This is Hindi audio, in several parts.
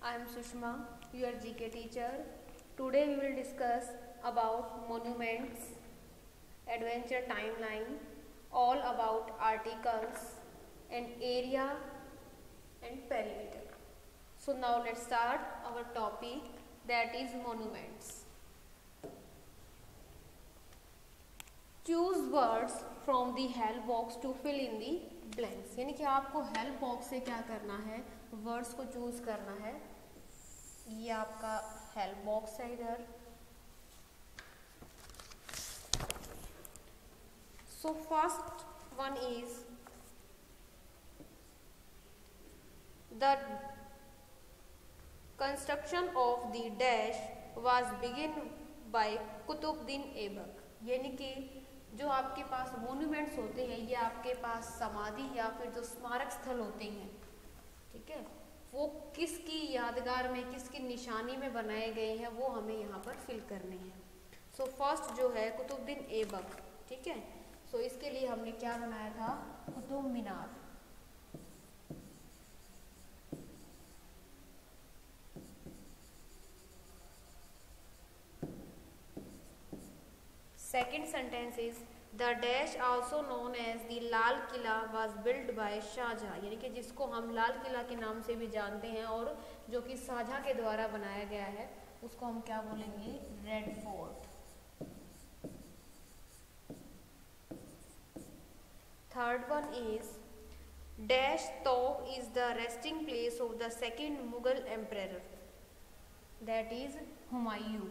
I am Sushma, your GK teacher. Today we will discuss about monuments, adventure timeline, all about articles and area and perimeter. So now let's start our topic, that is monuments. Choose words from the help box to fill in the blanks. यानी कि आपको हेल्प बॉक्स से क्या करना है, वर्ड्स को चूज करना है. ये आपका हेल्प बॉक्स है इधर. So first one is the construction of the dash was begin by Qutbuddin Aibak. यानी कि जो आपके पास मोन्यूमेंट्स होते हैं, ये आपके पास समाधि या फिर जो स्मारक स्थल होते हैं, ठीक है, वो किसकी यादगार में, किसकी निशानी में बनाए गए हैं, वो हमें यहाँ पर फिल करने हैं. सो फर्स्ट जो है कुतुबुद्दीन ऐबक, ठीक है. सो इसके लिए हमने क्या बनाया था, Qutub Minar. Second sentence is the dash also known as the Lal Qila was build by Shahjahan. यानी कि जिसको हम लाल किला के नाम से भी जानते हैं और जो कि शाहजहां के द्वारा बनाया गया है, उसको हम क्या बोलेंगे, red fort. Third one is dash tomb is the resting place of the second Mughal emperor, that is Humayun.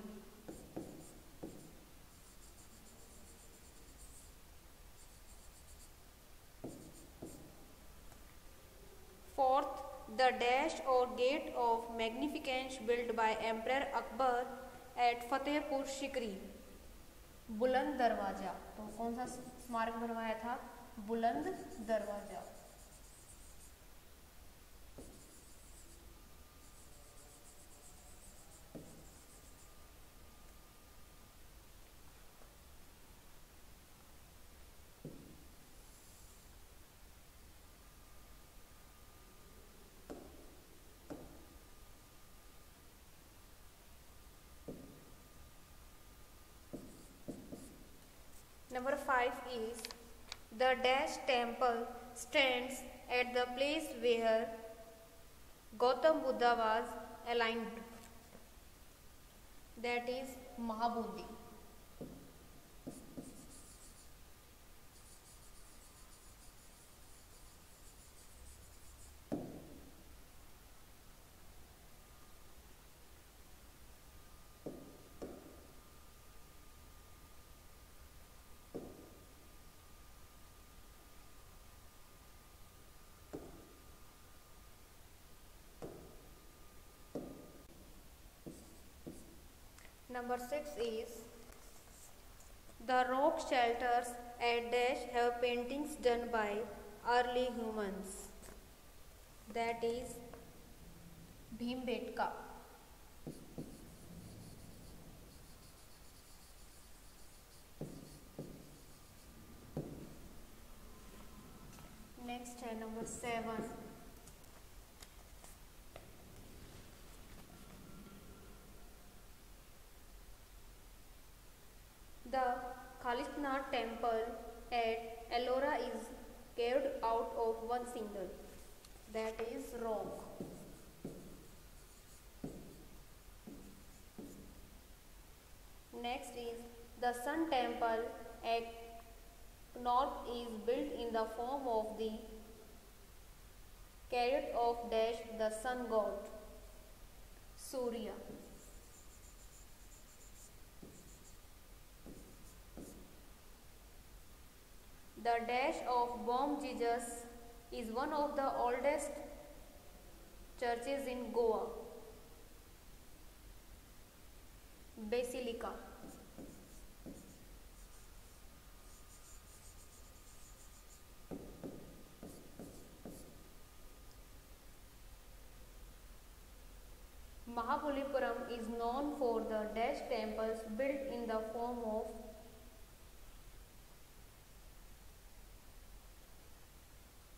Fourth, the dash or gate of magnificence built by Emperor Akbar at Fatehpur Sikri, Buland Darwaza. तो कौन सा स्मारक बनवाया था, बुलंद दरवाजा. Number 5 is the dash temple stands at the place where Gautam Buddha was aligned, that is Mahabodhi. Number 6 is the rock shelters at dash have paintings done by early humans, that is Bhimbetka. Next है number 7. The Khalistnath temple at Ellora is carved out of one single, that is rock. Next is the Sun temple at north is built in the form of the chariot of dash the sun god, Surya. The dash of Bom Jesus is one of the oldest churches in Goa, Basilica. Mahabalipuram is known for the dash temples built in the form of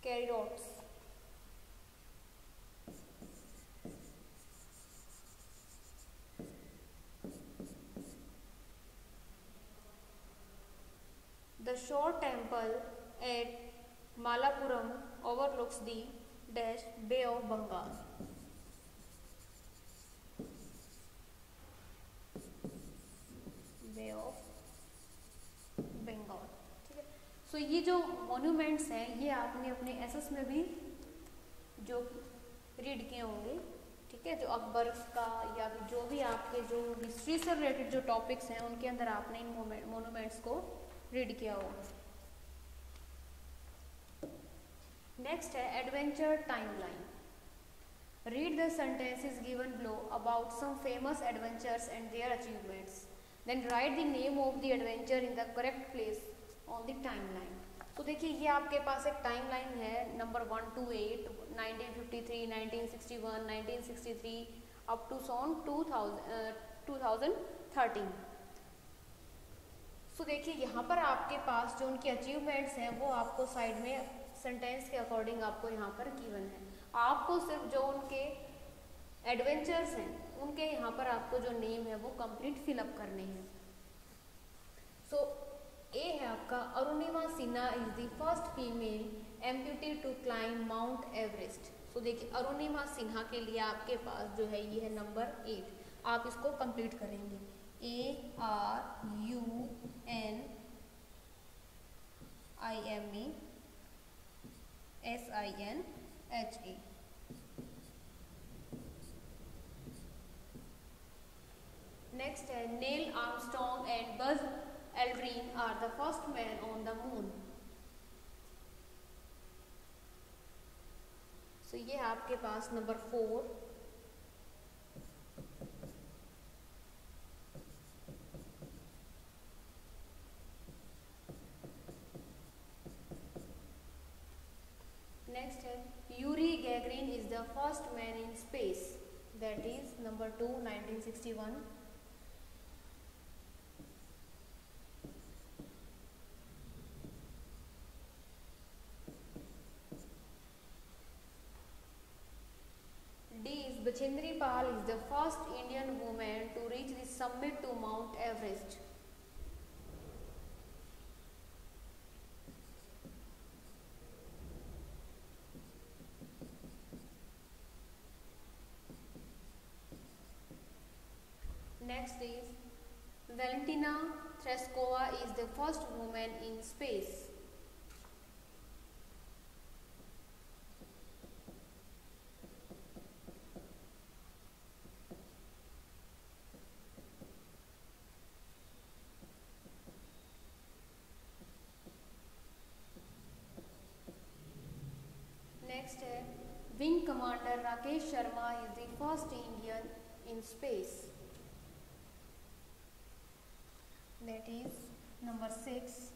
chariots. shore temple at Malapuram overlooks the dash Bay of Bengal. Bay of Bengal, ठीक है। सो ये जो मॉन्यूमेंट्स हैं ये आपने अपने एसएस में भी जो रीड किए होंगे, ठीक है। जो अकबर का या फिर जो भी आपके जो हिस्ट्री से रिलेटेड जो टॉपिक्स हैं उनके अंदर आपने इन मॉन्यूमेंट्स को रीड किया होगा। नेक्स्ट है adventure timeline. Read the sentences given below about some famous adventures and their achievements, then write the name of the adventure in the correct place on the timeline. तो देखिए ये आपके पास एक टाइमलाइन है number 1 to 8, 1953, 1961, 1963 up to son 2013। So देखिए यहाँ पर आपके पास जो उनके अचीवमेंट्स हैं वो आपको साइड में सेंटेंस के अकॉर्डिंग आपको यहाँ पर गिवन है। आपको सिर्फ जो उनके एडवेंचर्स हैं उनके यहाँ पर आपको जो नेम है वो कंप्लीट फिलअप करने हैं। सो ए है आपका Arunima Sinha is the first female amputee to climb Mount Everest. So देखिए अरुणिमा सिन्हा के लिए आपके पास जो है ये है नंबर 8, आप इसको कंप्लीट करेंगे। ARUNIMASINHA। नेक्स्ट है Neil Armstrong and Buzz Aldrin are the first man on the moon. So ये है आपके पास नंबर 4। नेक्स्ट है Yuri Gagarin is the first man in space, that is number 2, 1961। Bachendri Pal is the first Indian woman to reach the summit to Mount Everest. Next is Valentina Tereshkova is the first woman in space. Next है wing commander Rakesh Sharma is the first Indian in space, that is number 6।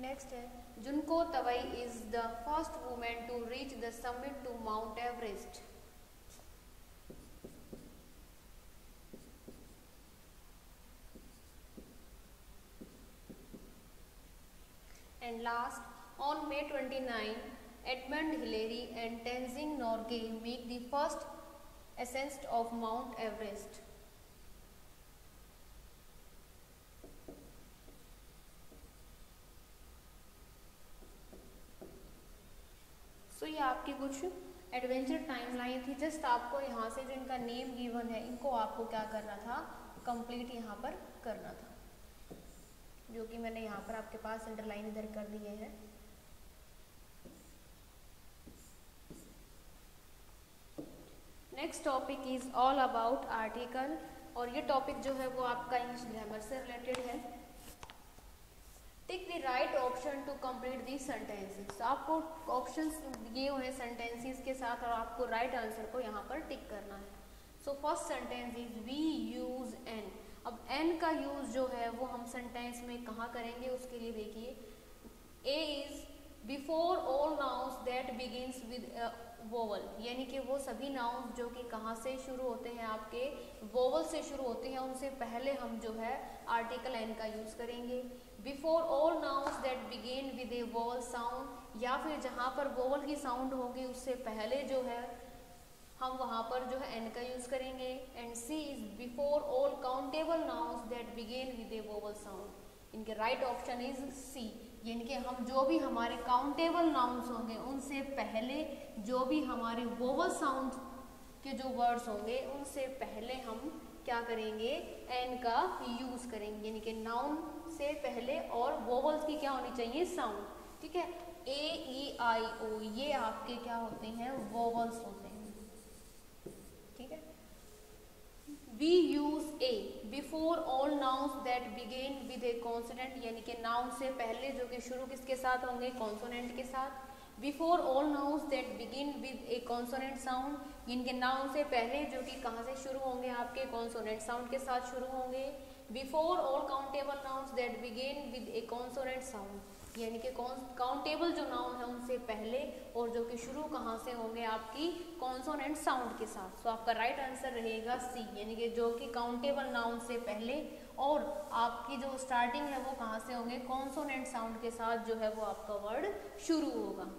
Next है Junko Tabei is the first women to reach the summit to Mount Everest. And last, on May 29, Edmund Hillary and Tenzing Norgay make the first ascent of Mount Everest. So ये आपकी कुछ एडवेंचर टाइमलाइन थी। जस्ट आपको यहाँ से जो इनका नेम गिवन है इनको आपको क्या करना था, कंप्लीट यहाँ पर करना था, जो कि मैंने यहाँ पर आपके पास अंडरलाइन इधर कर दिए हैं। Next topic is all about article, और ये टॉपिक जो है वो आपका इंग्लिश ग्रामर से रिलेटेड है। Tick the right option to complete the sentences. आपको ऑप्शंस दिए हुए हैं सेंटेंसेस के साथ और आपको राइट आंसर को यहाँ पर टिक करना है। So first sentence is we use an. अब एन का यूज जो है वो हम सेंटेंस में कहाँ करेंगे, उसके लिए देखिए a is before all nouns that begins with vowel, यानी कि वो सभी नाउन्स जो कि कहाँ से शुरू होते हैं, आपके वोवल से शुरू होते हैं, उनसे पहले हम जो है आर्टिकल एन का यूज करेंगे। Before all nouns that begin with a vowel sound, या फिर जहाँ पर वोवल की साउंड होगी उससे पहले जो है हम वहाँ पर जो है एन का यूज करेंगे। And C is before all countable nouns that begin with a vowel sound. इनके राइट ऑप्शन इज सी, यानी कि हम जो भी हमारे काउंटेबल नाउन्स होंगे उनसे पहले जो भी हमारे वोवल साउंड के जो वर्ड्स होंगे उनसे पहले हम क्या करेंगे, एन का यूज करेंगे, यानी कि नाउन से पहले और वोवल्स की क्या होनी चाहिए, साउंड। ठीक है, ए ई आई ओ ये आपके क्या होते हैं, वोवल्स होते हैं। ठीक है, we use a before all nouns that begin with a consonant, यानी कि नाउन से पहले जो कि शुरू किसके साथ होंगे, कॉन्सोनेंट के साथ। Before all nouns that begin with a consonant sound, इनके नाउन से पहले जो कि कहाँ से शुरू होंगे, आपके कॉन्सोनेंट साउंड के साथ शुरू होंगे। Before all countable nouns that begin with a consonant sound, यानी कि काउंटेबल जो नाउन है उनसे पहले और जो कि शुरू कहाँ से होंगे, आपकी कॉन्सोनेंट साउंड के साथ। तो आपका राइट आंसर रहेगा सी, यानी कि जो कि काउंटेबल नाउन से पहले और आपकी जो स्टार्टिंग है वो कहाँ से होंगे, कॉन्सोनेंट साउंड के साथ जो है वो आपका वर्ड शुरू होगा।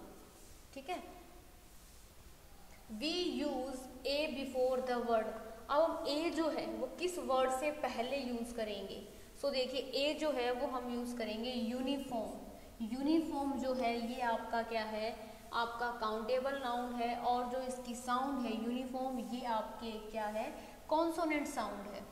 ठीक है, we use a before the word. अब हम ए जो है वो किस वर्ड से पहले यूज करेंगे, सो देखिए ए जो है वो हम यूज करेंगे यूनिफॉर्म। यूनिफॉर्म जो है ये आपका क्या है, आपका काउंटेबल नाउन है और जो इसकी साउंड है यूनिफॉर्म ये आपके क्या है, कॉन्सोनेंट साउंड है।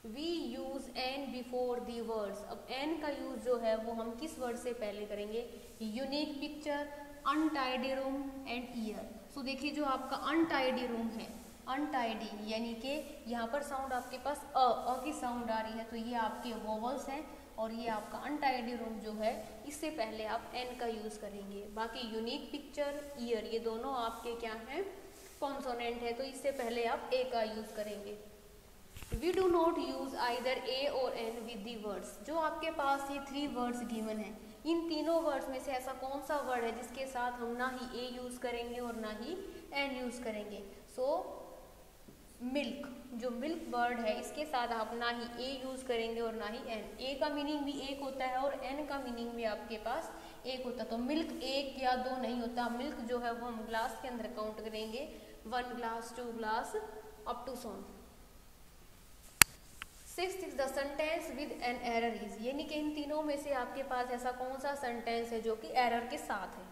We use an before the words. अब एन का यूज जो है वो हम किस वर्ड से पहले करेंगे, unique picture, untidy room and year. So देखिए जो आपका अनटाइडी रूम है, अनटाइडी यानी कि यहाँ पर साउंड आपके पास अ की साउंड आ रही है, तो ये आपके वोवल्स हैं और ये आपका अनटाइडी रूम जो है इससे पहले आप एन का यूज करेंगे। बाकी यूनिक पिक्चर, ईयर ये दोनों आपके क्या हैं, कॉन्सोनेंट है, तो इससे पहले आप ए का यूज करेंगे। We do not use either a or an with the words. जो आपके पास ये 3 वर्ड्स गिवन है, इन तीनों वर्ड्स में से ऐसा कौन सा वर्ड है जिसके साथ हम ना ही ए यूज करेंगे और ना ही एन यूज करेंगे। सो मिल्क, जो मिल्क वर्ड है इसके साथ आप ना ही ए यूज करेंगे और ना ही एन। ए का मीनिंग भी एक होता है और एन का मीनिंग भी आपके पास एक होता है। तो मिल्क एक या दो नहीं होता, मिल्क जो है वो हम ग्लास के अंदर काउंट करेंगे, 1 glass 2 glass up to so. Sixth is the sentence with an error is, यानी कि इन तीनों में से आपके पास ऐसा कौन सा सेंटेंस है जो कि एरर के साथ है।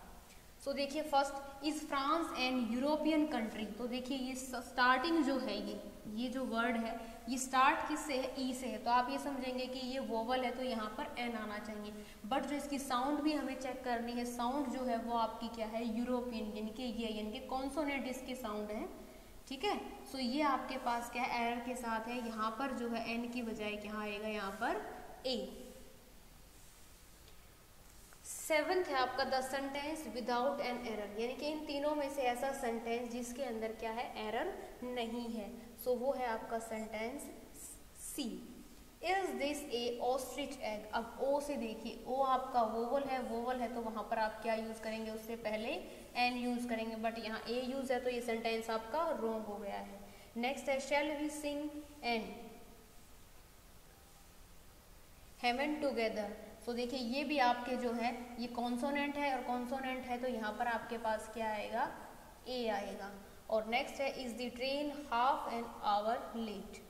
सो देखिए first is France an European country. तो देखिए ये स्टार्टिंग जो है ये जो वर्ड है ये स्टार्ट किससे है, ई से है, तो आप ये समझेंगे कि ये वोवल है तो यहाँ पर एन आना चाहिए। बट जो इसकी साउंड भी हमें चेक करनी है, साउंड जो है वो आपकी क्या है, यूरोपियन, यानी कि ये यानी कि कॉन्सोनेंट इसके साउंड है। ठीक है, सो ये आपके पास क्या है, एरर के साथ है। यहाँ पर जो है एन की बजाय क्या आएगा, यहाँ पर ए। सेवेंथ है आपका the sentence without an error, यानी कि इन तीनों में से ऐसा सेंटेंस जिसके अंदर क्या है, एरर नहीं है। सो वो है आपका sentence C. Is this a ostrich egg. अब ओ से देखिए, ओ आपका वोवल है, वोवल है तो वहां पर आप क्या यूज करेंगे, उससे पहले एन यूज करेंगे, बट यहाँ ए यूज है तो ये सेंटेंस आपका रॉन्ग हो गया है। नेक्स्ट है shall we sing and heaven together. तो देखिए ये भी आपके जो है ये कॉन्सोनेंट है और कॉन्सोनेंट है तो यहाँ पर आपके पास क्या आएगा, ए आएगा। और नेक्स्ट है is the train half an hour late.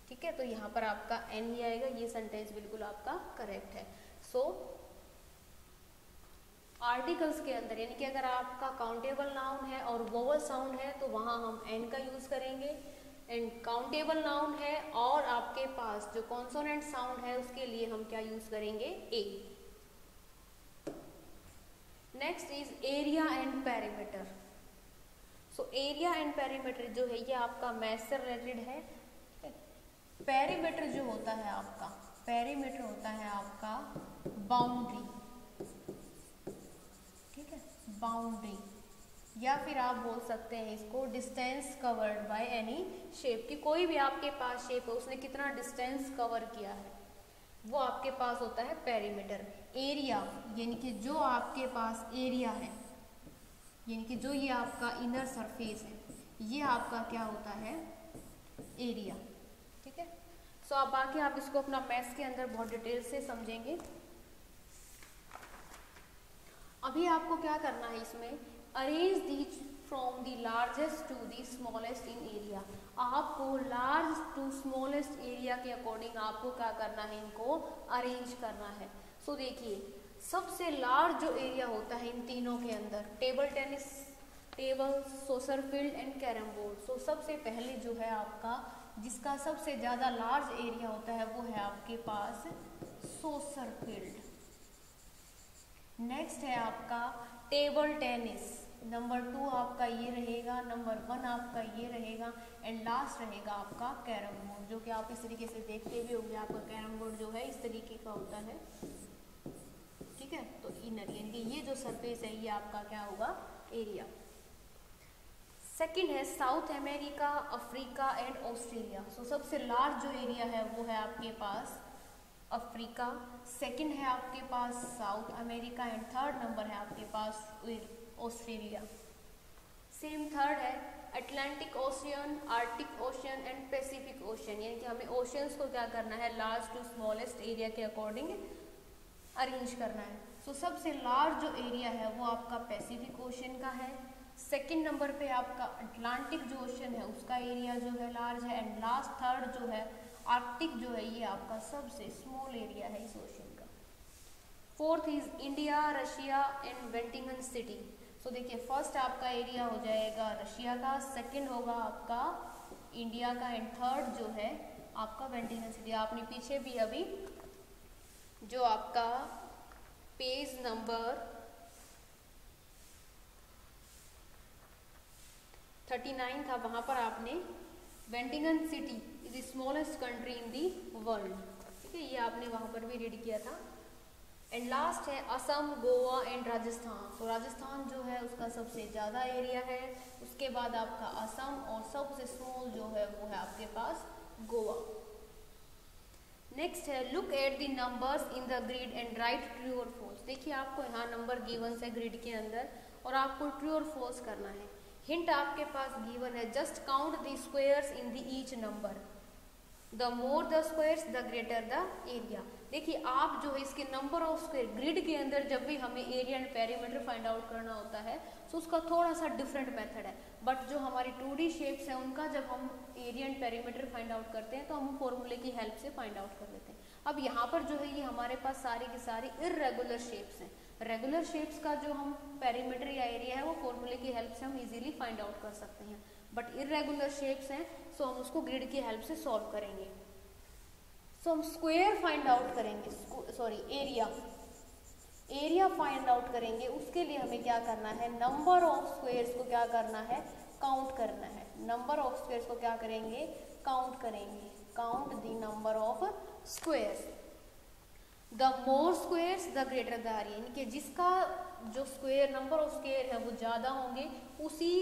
ठीक है, तो यहाँ पर आपका एन ही आएगा, ये सेंटेंस बिल्कुल आपका करेक्ट है। सो आर्टिकल्स के अंदर यानी कि अगर आपका काउंटेबल नाउन है और वोवल साउंड है तो वहाँ हम एन का यूज करेंगे। एंड काउंटेबल नाउन है और आपके पास जो कॉन्सोनेंट साउंड है उसके लिए हम क्या यूज करेंगे, a. Next is area and perimeter. So area and perimeter जो है ये आपका मैथ से रिलेटेड है। पेरीमीटर जो होता है आपका, पेरीमीटर होता है आपका बाउंड्री। ठीक है, बाउंड्री, या फिर आप बोल सकते हैं इसको distance covered by any shape, कि कोई भी आपके पास शेप है उसने कितना डिस्टेंस कवर किया है वो आपके पास होता है पेरीमीटर। एरिया यानी कि जो आपके पास एरिया है, यानी कि जो ये आपका इनर सरफेस है ये आपका क्या होता है, एरिया। ठीक है, सो अब बाकी आप इसको अपना मैथ्स के अंदर बहुत डिटेल से समझेंगे। अभी आपको क्या करना है, इसमें arrange the from the largest to the smallest in area. आपको लार्ज टू स्मॉलेस्ट एरिया के अकॉर्डिंग आपको क्या करना है, इनको अरेंज करना है। सो देखिए सबसे लार्ज जो एरिया होता है इन तीनों के अंदर, table tennis table, soccer field and carrom board. So सबसे पहले जो है आपका जिसका सबसे ज़्यादा लार्ज एरिया होता है वो है आपके पास सोसर फील्ड। नेक्स्ट है आपका टेबल टेनिस, नंबर 2 आपका ये रहेगा, नंबर 1 आपका ये रहेगा एंड लास्ट रहेगा आपका कैरम बोर्ड, जो कि आप इस तरीके से देखते भी होंगे। आपका कैरम बोर्ड जो है इस तरीके का होता है, ठीक है। तो इनर यानी कि ये जो सरफेस है ये आपका क्या होगा, एरिया। सेकंड है South America, Africa and Australia. So सबसे लार्ज जो एरिया है वो है आपके पास अफ्रीका, सेकंड है आपके पास South America and third number है आपके पास ऑस्ट्रेलिया। सेम थर्ड है Atlantic ocean, Arctic ocean and Pacific ocean, यानी कि हमें ओशियंस को क्या करना है, लार्ज टू स्मॉलेस्ट एरिया के अकॉर्डिंग अरेंज करना है। सो सबसे लार्ज जो एरिया है वो आपका पैसिफिक ओशियन का है, सेकंड नंबर पे आपका अटलांटिक जो ओशियन है उसका एरिया जो है लार्ज है एंड लास्ट थर्ड जो है आर्कटिक जो है ये आपका सबसे स्मॉल एरिया है इस ओशियन का। Fourth is India, Russia and Vatican City. So देखिए फर्स्ट आपका एरिया हो जाएगा रशिया का, सेकंड होगा आपका इंडिया का एंड थर्ड जो है आपका वेटिकन सिटी। आपने पीछे भी अभी जो आपका पेज नंबर 39 था वहां पर आपने Vatican city is the smallest country in the world, ठीक है, ये आपने वहां पर भी रीड किया था। एंड लास्ट है असम, गोवा एंड राजस्थान। तो राजस्थान जो है उसका सबसे ज़्यादा एरिया है, उसके बाद आपका असम और सबसे स्मॉल जो है वो है आपके पास गोवा। नेक्स्ट है look at the numbers in the grid and right true और फॉल्स। देखिए आपको यहाँ नंबर गिवन है ग्रिड के अंदर और आपको ट्रू और फॉल्स करना है। हिंट आपके पास गिवन है, just count the squares in the each number, the more the squares the greater the area. देखिए आप जो है इसके नंबर ऑफ स्क्वायर ग्रिड के अंदर जब भी हमें area and perimeter find out करना होता है तो उसका थोड़ा सा डिफरेंट मेथड है, बट जो हमारी 2D शेप्स है उनका जब हम area and perimeter find out करते हैं तो हम फॉर्मूले की हेल्प से फाइंड आउट कर लेते हैं। अब यहाँ पर जो है ये हमारे पास सारी की सारी इर्रेगुलर शेप्स हैं। रेगुलर शेप्स का जो हम पेरीमीटर या एरिया है वो फॉर्मूले की हेल्प से हम इजीली फाइंड आउट कर सकते हैं, बट इर्रेगुलर शेप्स हैं सो हम उसको ग्रिड की हेल्प से सॉल्व करेंगे। सो हम स्क्वायर फाइंड आउट करेंगे, सॉरी एरिया फाइंड आउट करेंगे। उसके लिए हमें क्या करना है, नंबर ऑफ स्क्वायर्स को क्या करना है, काउंट करना है। नंबर ऑफ स्क्वायर्स को क्या करेंगे, काउंट करेंगे। Count the number of squares, the more squares the greater the area, यानी कि जिसका जो स्क्वायर नंबर ऑफ स्क्वायर है वो ज़्यादा होंगे उसी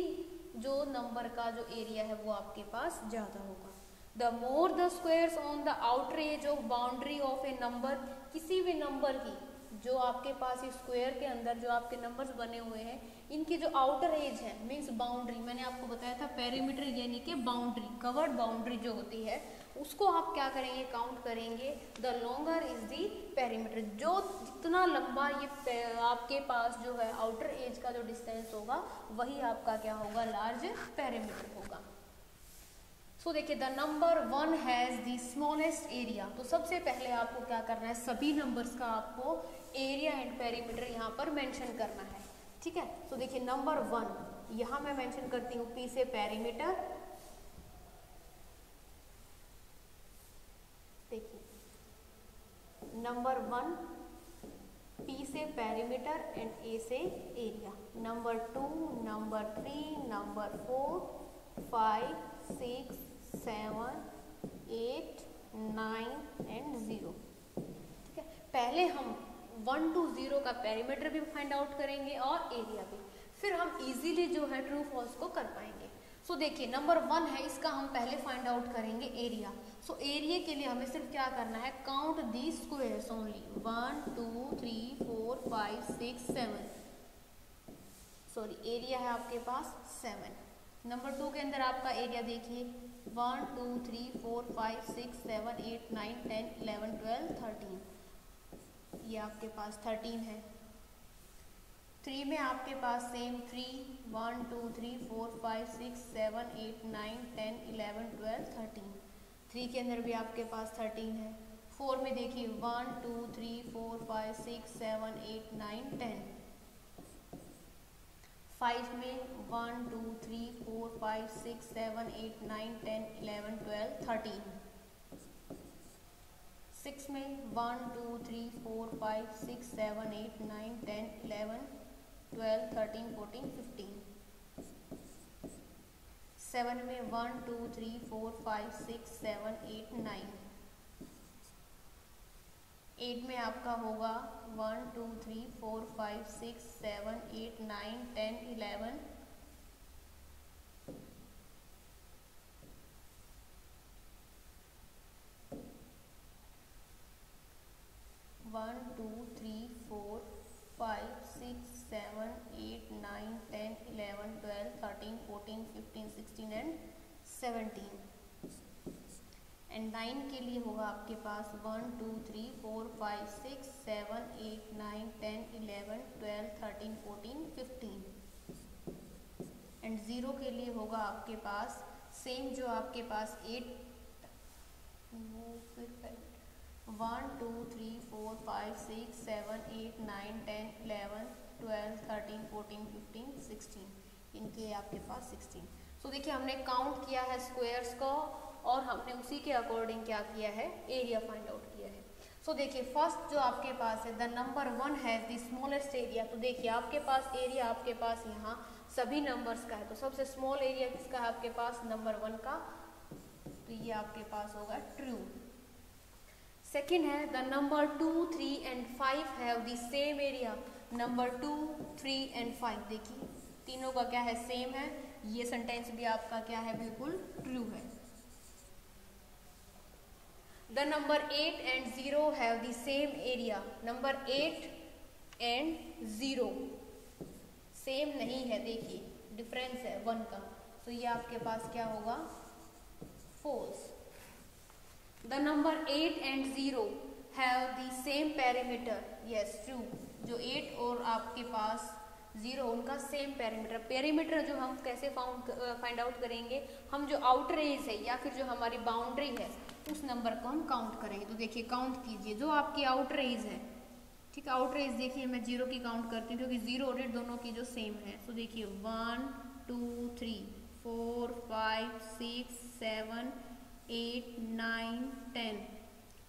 जो नंबर का जो एरिया है वो आपके पास ज़्यादा होगा। The more the squares on the outer as of boundary of A number, किसी भी नंबर की जो आपके पास स्क्वायर के अंदर जो आपके नंबर्स बने हुए हैं इनकी जो आउटर एज है मीन्स बाउंड्री, मैंने आपको बताया था पेरीमीटर यानी कि बाउंड्री, कवर्ड बाउंड्री जो होती है उसको आप क्या करेंगे, काउंट करेंगे। The longer is the perimeter, जो जितना लंबा ये आपके पास जो है आउटर एज का जो डिस्टेंस होगा वही आपका क्या होगा, लार्ज पेरीमीटर होगा। सो देखिए the number 1 has the smallest area. तो सबसे पहले आपको क्या करना है, सभी नंबर्स का आपको एरिया एंड पेरीमीटर यहाँ पर मेंशन करना है, ठीक है। तो देखिए नंबर 1 यहाँ मैं मेंशन करती हूँ पी से पेरीमीटर, देखिए नंबर 1 पी से पेरीमीटर एंड ए से area, number 2, number 3, number 4, 5, 6, 7, 8, 9 and 0, ठीक है। पहले हम 1 to 0 का पेरीमीटर भी फाइंड आउट करेंगे और एरिया भी, फिर हम इजीली जो है ट्रू फॉल्स को कर पाएंगे। सो देखिए नंबर 1 है, इसका हम पहले फाइंड आउट करेंगे एरिया। सो एरिया के लिए हमें सिर्फ क्या करना है, काउंट दी स्क्वायर्स ओनली, 1 2 3 4 5 6 7, सॉरी एरिया है आपके पास 7। नंबर 2 के अंदर आपका एरिया देखिए 1 2 3 4 5 6 7 8 9 10 11 12 13, ये आपके पास 13 है। 3 में आपके पास सेम 3, 1 2 3 4 5 6 7 8 9 10 11 12 13। 3 के अंदर भी आपके पास 13 है। 4 में देखिए 1 2 3 4 5 6 7 8 9 10। 5 में 1 2 3 4 5 6 7 8 9 10 11 12 13। 6 में 1 2 3 4 5 6 7 8 9 10 11 12 13 14 15। 7 में 1 2 3 4 5 6 7 8 9। 8 में आपका होगा 1 2 3 4 5 6 7 8 9 10 11। 1 2 3 4 5 6 7 8 9 10 11 12 13 14 15 16 एंड 17। एंड 9 के लिए होगा आपके पास 1 2 3 4 5 6 7 8 9 10 11 12 13 14 15। एंड 0 के लिए होगा आपके पास सेम जो आपके पास 8 1 2 3 4 5 6 7 8 9 10 11 12 13 14 15 16। इनके आपके पास 16। सो देखिए हमने काउंट किया है स्क्वायर्स को और हमने उसी के अकॉर्डिंग क्या किया है, एरिया फाइंड आउट किया है। सो देखिए फर्स्ट जो आपके पास है the number 1 has the smallest area. तो देखिए आपके पास एरिया आपके पास यहाँ सभी नंबर्स का है, तो सबसे स्मॉल एरिया किसका है आपके पास, नंबर 1 का। तो ये आपके पास होगा ट्रू। सेकेंड है the number 2 3 and 5 have the same area. Number 2 3 and 5 देखिए तीनों का क्या है, सेम है। ये सेंटेंस भी आपका क्या है, बिल्कुल ट्रू है। The number 8 and 0 have the same area. Number 8 and 0 same नहीं है, देखिए डिफरेंस है 1 का, तो ये आपके पास क्या होगा, false. The number 8 and 0 have the same perimeter. Yes true. जो 8 और आपके पास 0 उनका सेम पेरीमीटर। पेरीमीटर जो हम कैसे फाइंड आउट करेंगे, हम जो आउटर एज है या फिर जो हमारी बाउंड्री है उस नंबर को हम काउंट करेंगे। तो देखिए काउंट कीजिए जो आपकी आउटर एज है, ठीक है, आउटर एज देखिए मैं 0 की काउंट करती हूँ क्योंकि 0 और 8 दोनों की जो सेम है। तो देखिए 1 2 3 4 5 6 7 8 9 10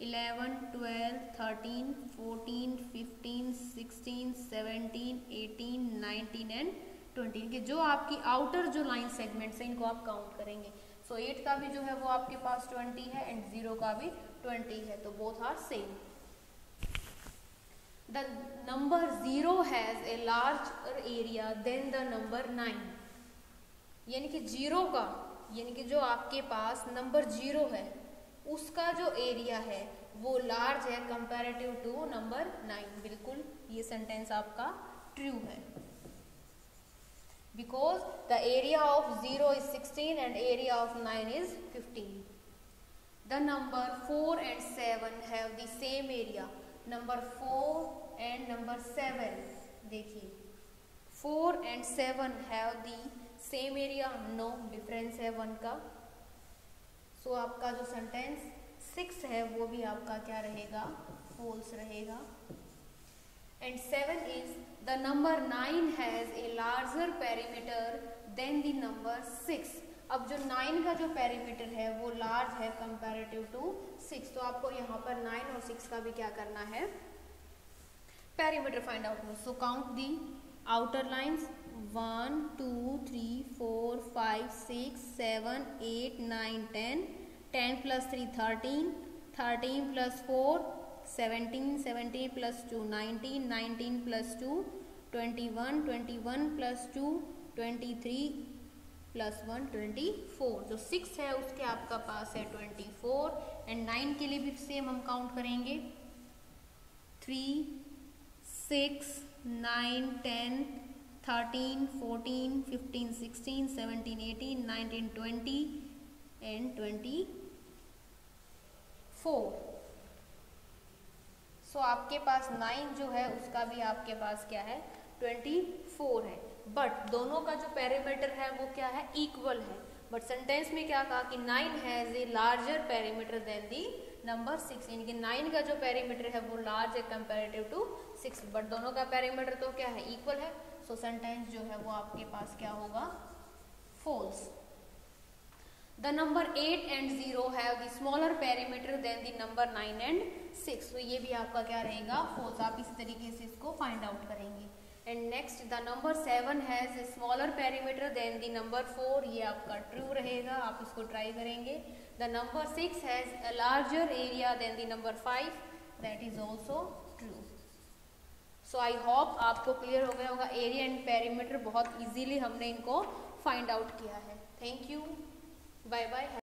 11 12 13 14 15 16 17 18 19 एंड 20 के जो आपकी आउटर जो लाइन सेगमेंट्स हैं इनको आप काउंट करेंगे। सो 8 का भी जो है वो आपके पास 20 है एंड 0 का भी 20 है, तो both are same. The number 0 has a larger area than the number 9। यानी कि 0 का, यानी कि जो आपके पास नंबर 0 है उसका जो एरिया है वो लार्ज है कंपैरेटिव टू नंबर 9। बिल्कुल ये सेंटेंस आपका ट्रू है, because the area of 0 is 16 and area of 9 is 15। The number 4 and 7 have the same area. Number 4 and number 7 देखिए 4 and 7 have the same area, no difference है 1 का। सो आपका जो सेंटेंस 6 है वो भी आपका क्या रहेगा, फॉल्स रहेगा। And 7 is the number 9 has a larger perimeter than the number 6। अब जो 9 का जो पेरीमीटर है वो लार्ज है कंपैरेटिव टू 6, तो आपको यहाँ पर 9 और 6 का भी क्या करना है, पेरीमीटर फाइंड आउट करना। So count the outer lines 1 2 3 4 5 6 7 8 9 10 10 plus 3 13 13 plus 4 17 17 plus 2 19 19 plus 2 21 21 plus 2 23 plus 1 24। जो 6 है उसके आपका पास है 24 एंड 9 के लिए भी सेम हम काउंट करेंगे 3 6 9 10 13 14 15 16 17 18 19 20 एंड 24। सो आपके पास 9 जो है उसका भी आपके पास क्या है, 24 है, बट दोनों का जो पेरीमीटर है वो क्या है, इक्वल है। बट सेंटेंस में क्या कहा कि 9 has a larger perimeter than the number 6, यानी कि 9 का जो पेरीमीटर है वो लार्ज है कंपेरेटिव टू 6, बट दोनों का पेरीमीटर तो क्या है, इक्वल है। सो सेंटेंस जो है वो आपके पास क्या होगा, false. The number 8 and 0 have the smaller perimeter than the number 9 and 6, तो ये भी आपका क्या रहेगा, फॉल्स। आप इस तरीके से इसको फाइंड आउट करेंगे। And next, the number 7 has a smaller perimeter than the number 4, ये आपका ट्रू रहेगा, आप इसको ट्राई करेंगे। The number 6 has a larger area than the number 5, that is also true. So I hope आपको क्लियर हो गया होगा, एरिया एंड पेरीमीटर बहुत इजीली हमने इनको फाइंड आउट किया है। Thank you, bye bye.